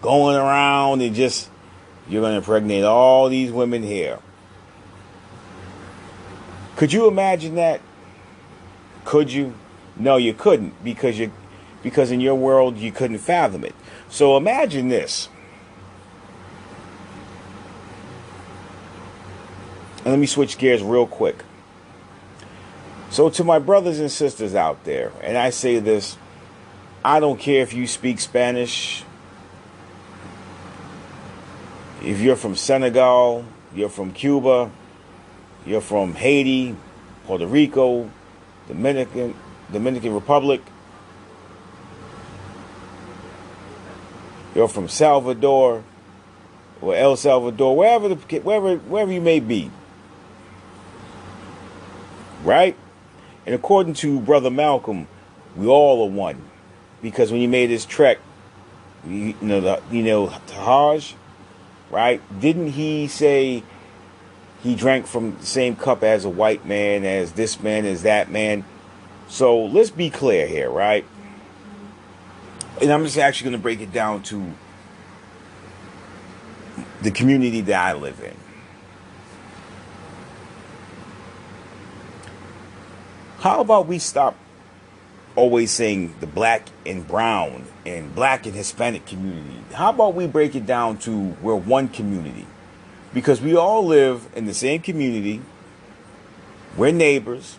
going around and just, you're going to impregnate all these women here. Could you imagine that? Could you? No, you couldn't, because in your world you couldn't fathom it. So imagine this. And let me switch gears real quick. So to my brothers and sisters out there, and I say this, I don't care if you speak Spanish, if you're from Senegal, you're from Cuba, you're from Haiti, Puerto Rico, Dominican Republic, you're from Salvador or El Salvador, wherever you may be, right? And according to Brother Malcolm, we all are one, because when he made his trek, to Hajj, right? Didn't he say he drank from the same cup as a white man, as this man, as that man? So let's be clear here, right? And I'm just actually going to break it down to the community that I live in. How about we stop always saying the black and brown and black and Hispanic community? How about we break it down to we're one community? Because we all live in the same community. We're neighbors,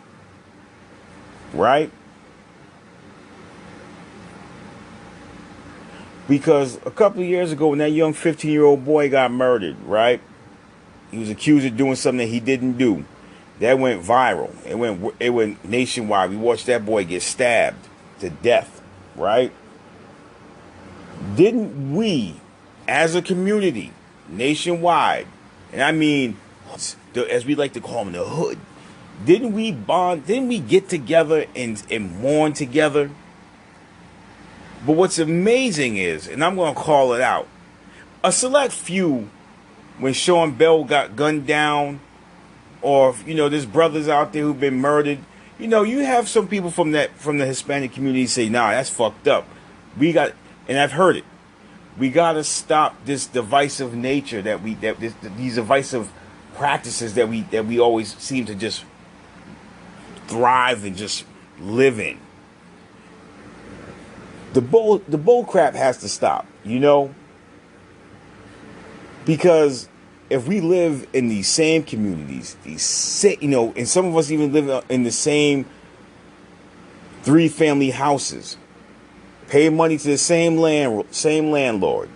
right? Because a couple of years ago, when that young 15-year-old boy got murdered, right? He was accused of doing something that he didn't do. That went viral. It went nationwide. We watched that boy get stabbed to death, right? Didn't we, as a community, nationwide, and I mean, as we like to call them, the hood, didn't we bond? Didn't we get together and mourn together? But what's amazing is, and I'm going to call it out, a select few, when Sean Bell got gunned down, or, there's brothers out there who've been murdered, you have some people from the Hispanic community say, nah, that's fucked up. And I've heard it. We got to stop this divisive nature these divisive practices that we always seem to just thrive and just live in. The bull crap has to stop, because if we live in these same communities, and some of us even live in the same 3-family houses, pay money to the same landlord,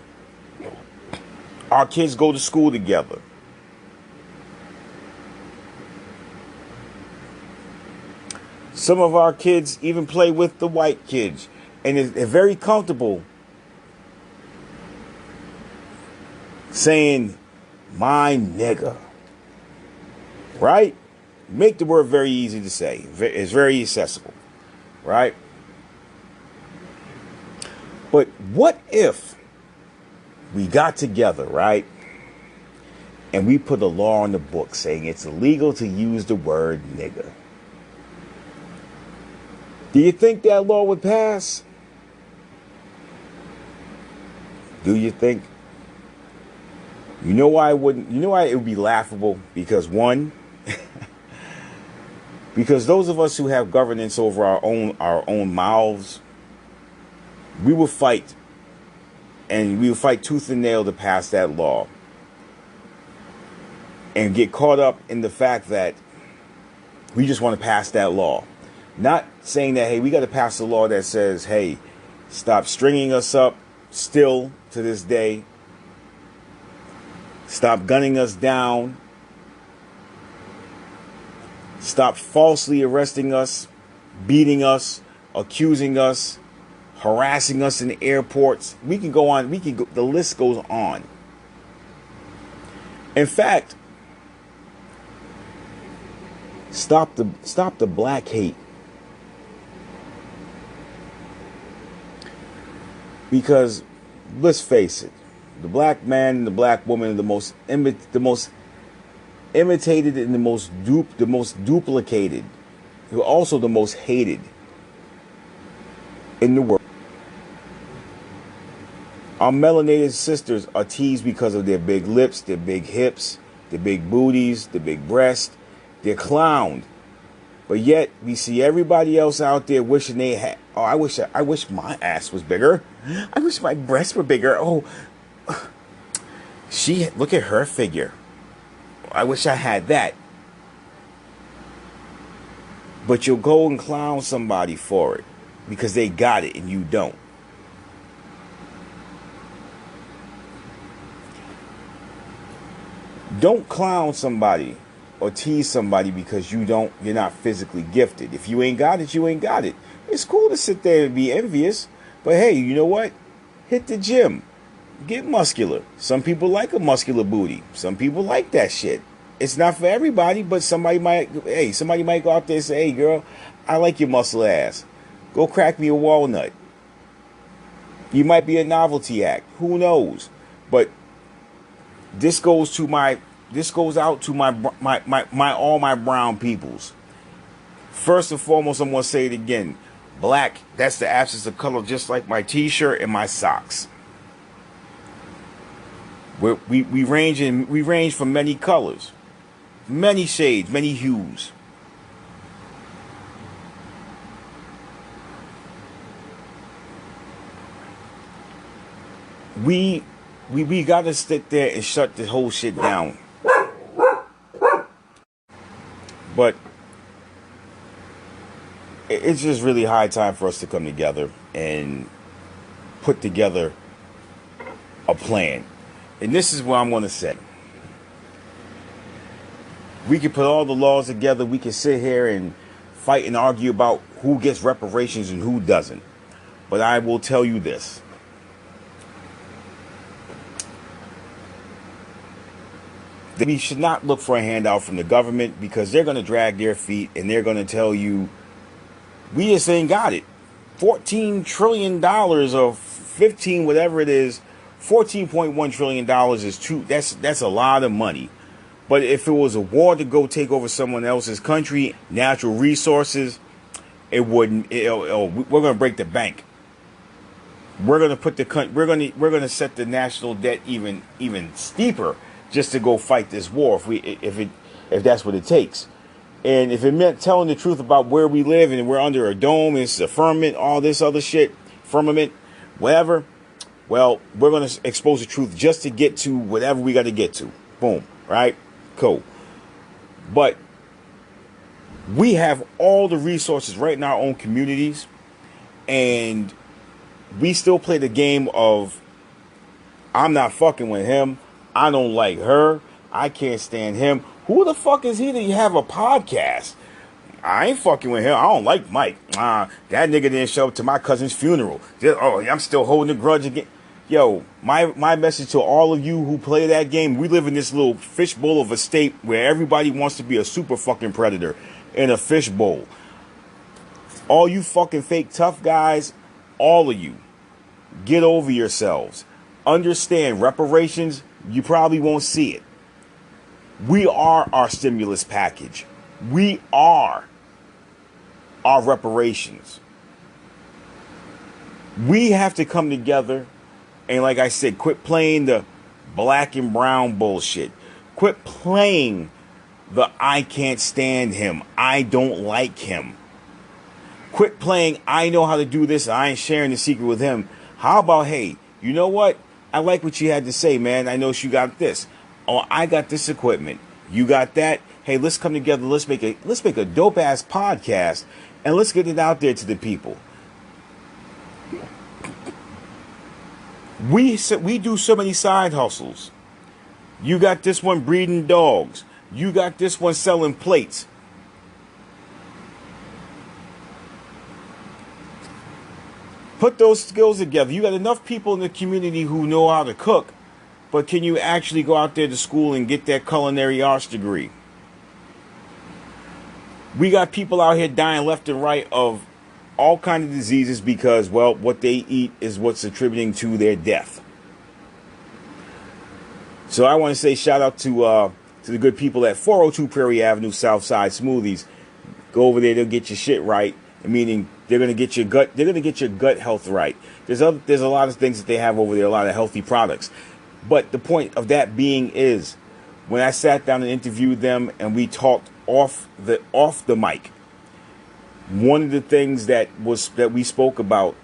our kids go to school together, some of our kids even play with the white kids, and they're very comfortable saying, my nigga, right? Make the word very easy to say. It's very accessible, right? But what if we got together, right, and we put a law on the book saying it's illegal to use the word nigga? Do you think that law would pass? Do you think? You know why it wouldn't? You know why it would be laughable? Because one, because those of us who have governance over our own mouths, we will fight, and we will fight tooth and nail to pass that law, and get caught up in the fact that we just want to pass that law, not saying that, hey, we got to pass a law that says, hey, stop stringing us up still to this day. Stop gunning us down. Stop falsely arresting us, beating us, accusing us, harassing us in the airports. We can go on. The list goes on. In fact, stop the black hate. Because let's face it, the black man and the black woman are the most imitated and the most duplicated, who are also the most hated in the world. Our melanated sisters are teased because of their big lips, their big hips, their big booties, their big breasts. They're clowned. But yet we see everybody else out there wishing they had. Oh, I wish my ass was bigger. I wish my breasts were bigger. Oh, look at her figure. I wish I had that. But you'll go and clown somebody for it because they got it and you don't. Don't clown somebody or tease somebody because you're not physically gifted. If you ain't got it, you ain't got it. It's cool to sit there and be envious, but hey, you know what? Hit the gym. Get muscular. Some people like a muscular booty. Some people like that shit. It's not for everybody, but somebody might go out there and say, hey girl, I like your muscle ass. Go crack me a walnut. You might be a novelty act. Who knows? But this goes out to all my brown peoples. First and foremost, I'm gonna say it again. Black, that's the absence of color, just like my t-shirt and my socks. We range from many colors, many shades, many hues. We gotta sit there and shut the whole shit down. But it's just really high time for us to come together and put together a plan. And this is what I'm going to say. We can put all the laws together. We can sit here and fight and argue about who gets reparations and who doesn't. But I will tell you this. We should not look for a handout from the government because they're going to drag their feet and they're going to tell you, we just ain't got it. $14 trillion or 15, whatever it is, $14.1 trillion is true. That's a lot of money. But if it was a war to go take over someone else's country, natural resources, it wouldn't. We're going to break the bank. We're going to put we're going to set the national debt even steeper just to go fight this war if that's what it takes. And if it meant telling the truth about where we live and we're under a dome, it's a firmament, all this other shit, firmament, whatever. Well, we're going to expose the truth just to get to whatever we got to get to. Boom. Right? Cool. But we have all the resources right in our own communities. And we still play the game of, I'm not fucking with him. I don't like her. I can't stand him. Who the fuck is he that you have a podcast? I ain't fucking with him. I don't like Mike. That nigga didn't show up to my cousin's funeral. I'm still holding a grudge again. Yo, my message to all of you who play that game, we live in this little fishbowl of a state where everybody wants to be a super fucking predator in a fishbowl. All you fucking fake tough guys, all of you, get over yourselves. Understand reparations, you probably won't see it. We are our stimulus package. We are our reparations. We have to come together and, like I said, quit playing the black and brown bullshit. Quit playing the I can't stand him. I don't like him. Quit playing I know how to do this. I ain't sharing the secret with him. How about, hey, you know what? I like what you had to say, man. I know you got this. Oh, I got this equipment. You got that. Hey, let's come together. Let's make a dope ass podcast and let's get it out there to the people. We do so many side hustles. You got this one breeding dogs. You got this one selling plates. Put those skills together. You got enough people in the community who know how to cook, but can you actually go out there to school and get that culinary arts degree? We got people out here dying left and right of all kinds of diseases because, well, what they eat is what's attributing to their death. So I want to say shout out to the good people at 402 Prairie Avenue Southside Smoothies. Go over there, they'll get your shit right. Meaning they're going to get your gut. They're going to get your gut health right. There's a lot of things that they have over there, a lot of healthy products. But the point of that being is, when I sat down and interviewed them and we talked off the mic, one of the things that we spoke about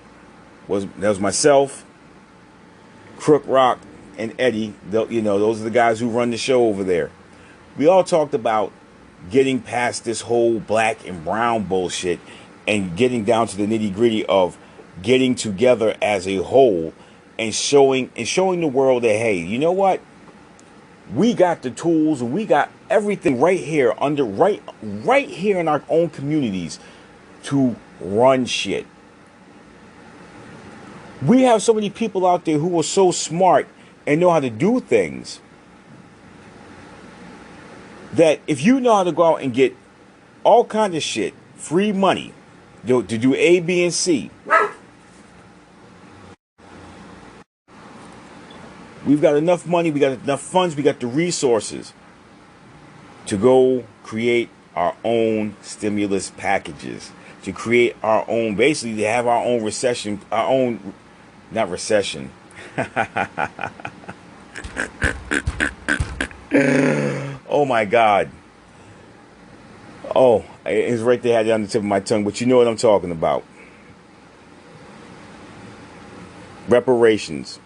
was myself, Crook Rock, and Eddie. Those are the guys who run the show over there. We all talked about getting past this whole black and brown bullshit and getting down to the nitty-gritty of getting together as a whole and showing the world that, hey, you know what? We got the tools and we got everything right here right here in our own communities to run shit. We have so many people out there who are so smart and know how to do things that if you know how to go out and get all kinds of shit, free money, to do A, B, and C, we've got enough money, we got enough funds, we got the resources to go create our own stimulus packages, to create our own, basically to have our own recession, not recession. Oh my God. Oh, it's right there, had it on the tip of my tongue, but you know what I'm talking about. Reparations.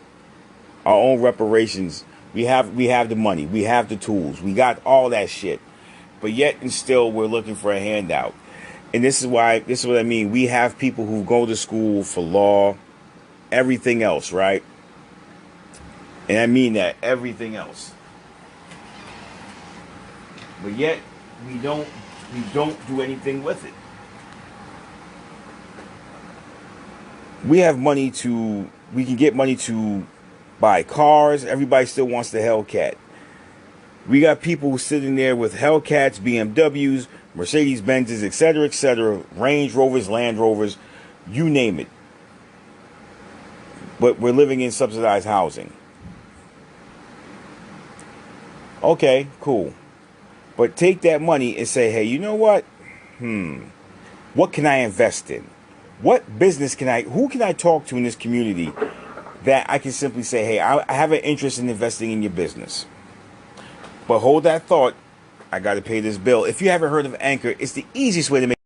Our own reparations. We have the money. We have the tools. We got all that shit. But yet and still we're looking for a handout. And this is what I mean. We have people who go to school for law, everything else, right? And I mean that, everything else. But yet we don't do anything with it. We can get money to buy cars. Everybody still wants the Hellcat. We got people sitting there with Hellcats, BMWs, Mercedes Benzes, etc., Range Rovers, Land Rovers, you name it. But we're living in subsidized housing. Okay, cool. But take that money and say, hey, you know what? What can I invest in? What business who can I talk to in this community that I can simply say, hey, I have an interest in investing in your business. But hold that thought. I got to pay this bill. If you haven't heard of Anchor, it's the easiest way to make